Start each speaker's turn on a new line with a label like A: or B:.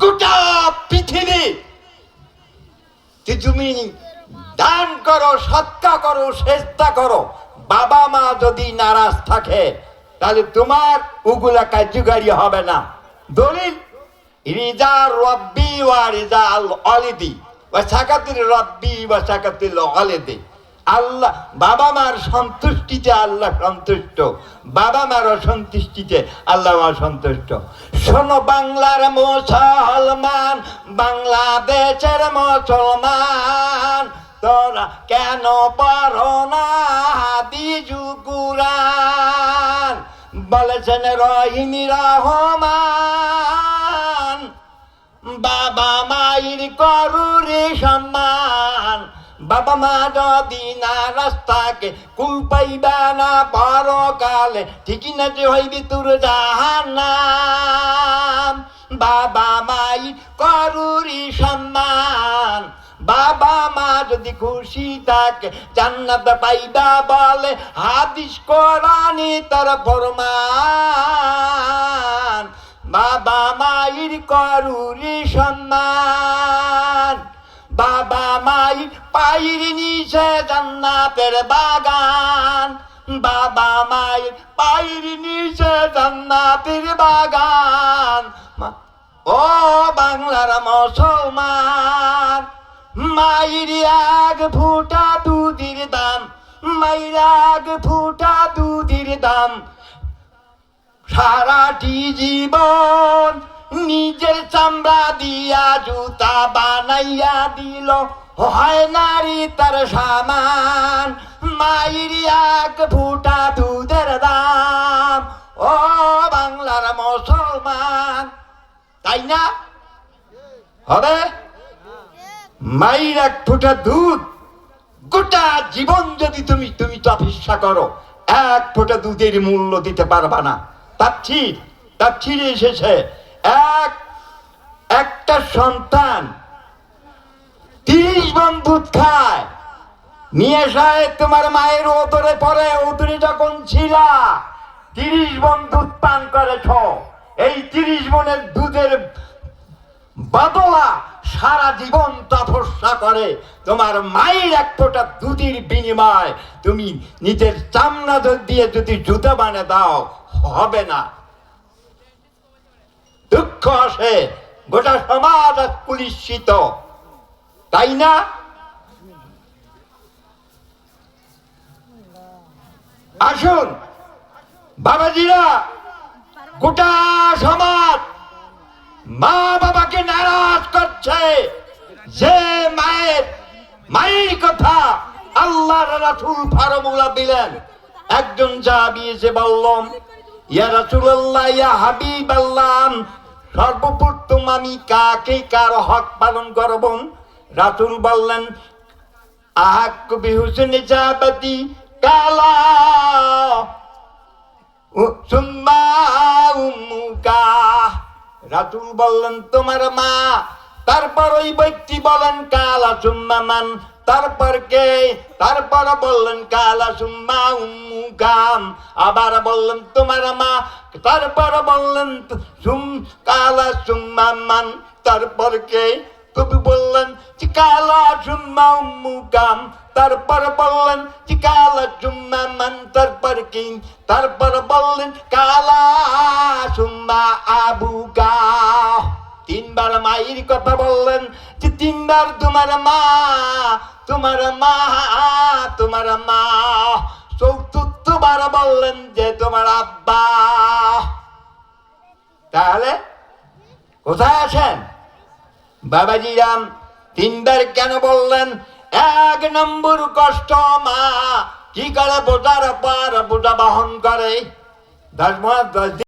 A: গোটা পৃথিবী তুমি দান করো, সৎকা করো, সেজদা করো, বাবা মা যদি নারাজ থাকে তাহলে তোমার ওগুলা কার্যকারী হবে না। দলিল রিজা রব্বি ওয়া রিজা আল ওয়ালিদি ওয়া সাকাতুল রব্বি ওয়া সাকাতুল ওয়ালিদি। আল্লাহ বাবা মার সন্তুষ্টিতে আল্লাহ সন্তুষ্ট, বাবা মার অসন্তুষ্টিতে আল্লাহ অসন্তুষ্ট। শোনো বাংলার মুসলমান, বাংলাদেশের মুসলমান, তোরা কেন পড়ো না হাদিস কুরআন? বলেছেন রহিমি রহমান, বাবা মায়ের করুরে সম্মান। বাবা মা যদি নারাজ থাকে কুল পাইবা না পরকালে, ঠিকই না যে হইবি তোর জাহান্নাম। বাবা মাই করুরি সম্মান, বাবা মা যদি খুশি থাকে জান্নাত পাইবা বলে হাদিস কোরআনে তার ফরমান। বাবা মায়ের করুরি সম্মান, বাবা মাই পায়ের নিচে জান্নাতের বাগান। বাবা মায়ের পায়ের নিচে জান্নাতের বাগান। ও বাংলার মুসলমান, মায়ের এক ফুটা দুধের দাম, মায়ের এক ফুটা দুধের দাম। সারাটি জীবন নিজের চামড়া দিয়া জুতা বানাইয়া দিল, হয় নারী তার সামান। মায়ের এক ফুটা দুধের দাম। ও বাংলার মুসলমান, তাই না? হবে মায়ের এক ফুটা দুধ, গোটা জীবন যদি তুমি তপস্যা করো, এক ফোঁটা দুধের মূল্য দিতে পারবা না। তার ছিঁড়ে এসেছে একটা সন্তান 30 মণ দুধ খায়, নিয়ে যায় তোমার মায়ের ওদরে পরে, ওদরে যখন ছিলা 30 মণ দুধ পান করেছ। এই 30 মণের দুধের বদলা সারা জীবন তপস্যা করে তোমার মায়ের এক ফোঁটা দুধের বিনিময় তুমি নিজের চামড়া দিয়ে যদি জুতা বানিয়ে দাও, হবে না। দুঃখ আসে, গোটা সমাজ কুলিশিত, তাই না? আসুন বাবাজিরা, গোটা সমাজ মা বাবাকে নারাজ করছে। যে মায়ের কথা আল্লাহর রাসূল ফরমুলা দিলেন। একজন সাহাবী এসে বললেন, ইয়া রাসূলুল্লাহ, ইয়া হাবিবাল্লাহ, সর্বপ্রথম আমি কার হক পালন করব? রাসূল বললেন, আহাক্কু বিহুসনি জাবাতি কালা সুম্মা উম্মুকা। রাসূল বললেন তোমার মা। তারপর ওই ব্যক্তি বলেন কালা সুম্মা মান, তারপর কে? তারপর বললেন কালা সুম্মা উম্মুকাম। আবার বললেন তোমার মা। তারপর বললেন কালা সুম্মা মান, তারপর কে? কবি বললেন কালা সুম্মা উম্মুকাম। তারপর বললেন কালা সুম্মা মান, তারপর কি? তারপর বললেন কালা সুম্মা আবুকা। 3 বার মায়ের কথা বললেন, যে 3 বার তোমার মা, তোমার মা, তোমার মা। 4th বার বললেন যে তোমার আব্বা। তাহলে কোথায় আছেন বাবাজিরাম? 3 বার কেন বললেন? 1 নম্বর কষ্ট মা কি করে বোঝার পর বোঝা বহন করে 10 মাস 10 দিন।